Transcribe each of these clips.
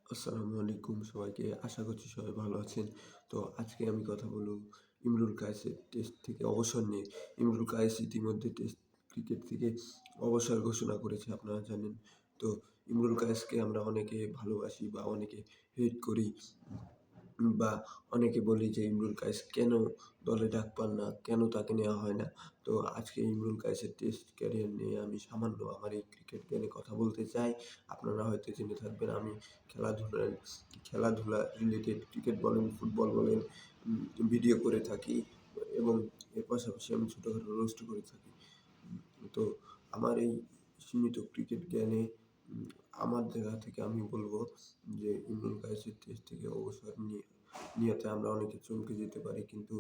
আসসালামু আলাইকুম সবাইকে। আশা করছি সবাই ভালো আছেন। তো আজকে আমি কথা বলব ইমরুল কায়েসের টেস্ট থেকে অবসর নিয়ে। ইমরুল কায়েস ইতিমধ্যে টেস্ট ক্রিকেট থেকে অবসর ঘোষণা করেছে আপনারা জানেন। তো ইমরুল কায়েসকে আমরা অনেকে ভালোবাসি বা অনেকে হেট করি। বা অনেকে বলি যে ইমরুল কায়েস কেন দলে ডাক পান না? কেন তাকে নেওয়া হয় না? তো আজকে ইমরুল কায়েসের টেস্ট ক্যারিয়ার নিয়ে আমি সামান্য আমার এই ক্রিকেট জ্ঞানে কথা বলতে চাই। আপনারা হয়তো জেনে থাকবেন আমি খেলাধুলা রিলেটেড ক্রিকেট বলেন, ফুটবল বলেন ভিডিও করে থাকি এবং এর পাশাপাশি আমি ছোটখাটো রোস্টও করে থাকি। তো আমার এই সীমিত ক্রিকেট জ্ঞানে উম আমার জায়গা থেকে আমি বলব যে ইমরুল কায়েসের টেস্ট থেকে অবসর নেয়াতে আমরা অনেকে চমকে যেতে পারি। কিন্তু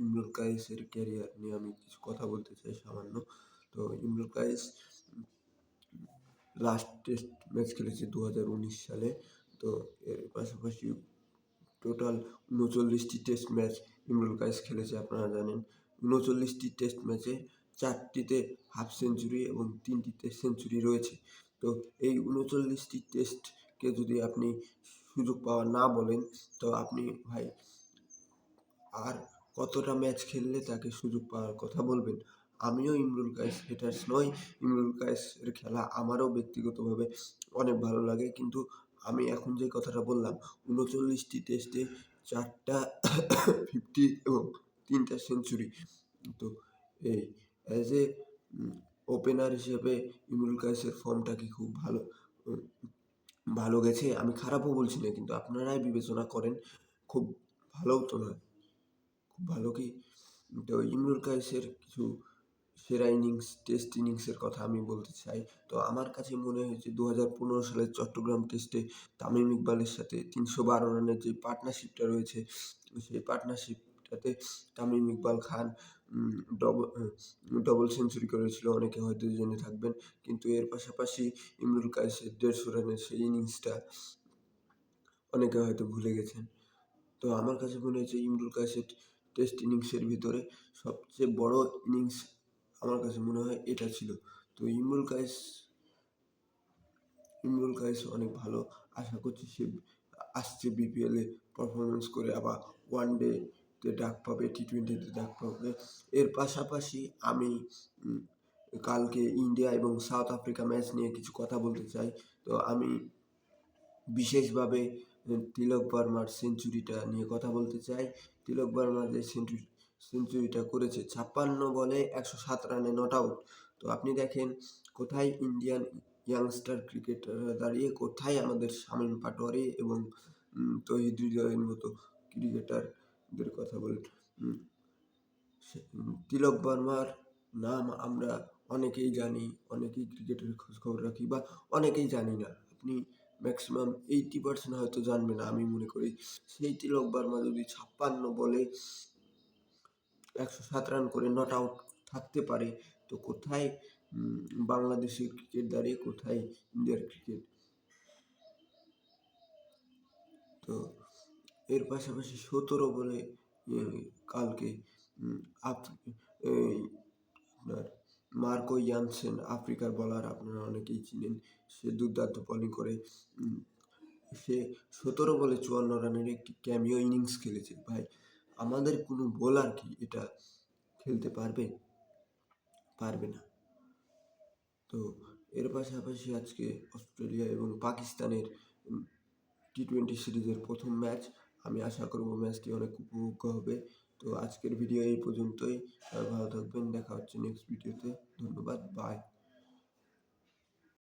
ইমরুল কায়েসের ক্যারিয়ার নিয়ে আমি কিছু কথা বলতে চাই সামান্য। তো Imrul Kayes last test match খেলেছে ২০১৯ সালে। তো এর পাশাপাশি টোটাল ৩৯টি টেস্ট ম্যাচ ইমরুল কায়েস খেলেছে আপনারা জানেন। ৩৯টি টেস্ট ম্যাচে ৪টিতে হাফ সেঞ্চুরি এবং ৩টিতে সেঞ্চুরি রয়েছে। তো এই ৩৯টি টেস্টকে যদি আপনি সুযোগ পাওয়া না বলেন, তো আপনি ভাই আর কতটা ম্যাচ খেললে তাকে সুযোগ পাওয়ার কথা বলবেন? আমিও ইমরুল কায়েস হেটার্স নই। ইমরুল কায়েসের খেলা আমারও ব্যক্তিগতভাবে অনেক ভালো লাগে। কিন্তু আমি এখন যে কথাটা বললাম ৩৯টি টেস্টে ৪টা 50 এবং ৩টা সেঞ্চুরি। তো এই অ্যাজ এ ওপেনার হিসেবে ইমরুল কায়েসের ফর্মটা কি খুব উম ভালো গেছে? আমি খারাপও বলছি না, কিন্তু আপনারাই বিবেচনা করেন। খুব ভালোও তো নয়। খুব ভালো কি? তো ইমরুল কায়েসের কিছু সেরা টেস্ট ইনিংসের কথা আমি বলতে চাই। তো আমার কাছে মনে হয়েছে ২০১৫ সালের চট্টগ্রাম টেস্টে তামিম ইকবালের সাথে ৩১২ রানের যে পার্টনারশিপটা রয়েছে, সেই পার্টনারশিপটাতে তামিম ইকবাল খান উম ডব আ ডবল সেঞ্চুরি করেছিল। অনেকে হয়তো জেনে থাকবেন। কিন্তু এর পাশাপাশি ইমরুল কায়েসের ১৫০ রানের সেই ইনিংসটা অনেকে হয়তো ভুলে গেছেন। তো আমার কাছে মনে হয়েছে ইমরুল কায়েসের টেস্ট ইনিংসের ভিতরে সবচেয়ে বড় ইনিংস আমার কাছে মনে হয় এটা ছিল। তো ইমরুল কায়েস অনেক ভালো। আশা করছি সে আসছে বিপিএল এ পারফরম্যান্স করে আবার ওয়ানডে তে ডাক পাবে, টি-টোয়েন্টিতে ডাক পাবে। এর পাশাপাশি আমি উম কালকে ইন্ডিয়া এবং সাউথ আফ্রিকা ম্যাচ নিয়ে কিছু কথা বলতে চাই। তো আমি বিশেষভাবে তিলক বর্মার সেঞ্চুরিটা নিয়ে কথা বলতে চাই। তিলক বর্মা যে সেঞ্চুরিটা করেছে ৫৬ বলে ১০৭ রানে নট আউট। তো আপনি দেখেন কোথায় ইন্ডিয়ান ইয়াংস্টার ক্রিকেটাররা দাঁড়িয়ে, কোথায় আমাদের শামীম পাটোয়ারি এবং তৌহিদ হৃদয়ের মতো ক্রিকেটারদের কথা বলেন। উম তিলক বর্মার নাম আমরা অনেকেই জানি, অনেকেই ক্রিকেটের খোঁজখবর রাখি বা অনেকেই জানি না। আপনি ম্যাক্সিমাম 80% হয়তো জানবে না আমি মনে করি। সেই তিলক বর্মা যদি ৫৬ বলে ১০৭ রান করে নট আউট থাকতে পারে, তো কোথায় বাংলাদেশের ক্রিকেট দাঁড়িয়ে, কোথায় ইন্ডিয়ার ক্রিকেট? তো এর পাশাপাশি ১৭ বলে এ কালকে উম আপ এই আপনার মার্কো ইয়ানসেন আফ্রিকার বোলার আপনারা অনেকেই চিনেন। সে দুর্দান্ত বোলিং করে। উম সে ১৭ বলে ৫৪ রানের একটি ক্যামিও ইনিংস খেলেছে। ভাই আমাদের কোনো বোলার কি এটা খেলতে পারবে? পারবে না। তো এর পাশাপাশি আজকে অস্ট্রেলিয়া এবং পাকিস্তানের উম টি-20 সিরিজের ১ম ম্যাচ। আমি আশা করব ম্যাচটি অনেক উপভোগ্য হবে। তো আজকের ভিডিও এই পর্যন্তই। সবাই ভালো থাকবেন। দেখা হচ্ছে নেক্সট ভিডিওতে। ধন্যবাদ। বাই।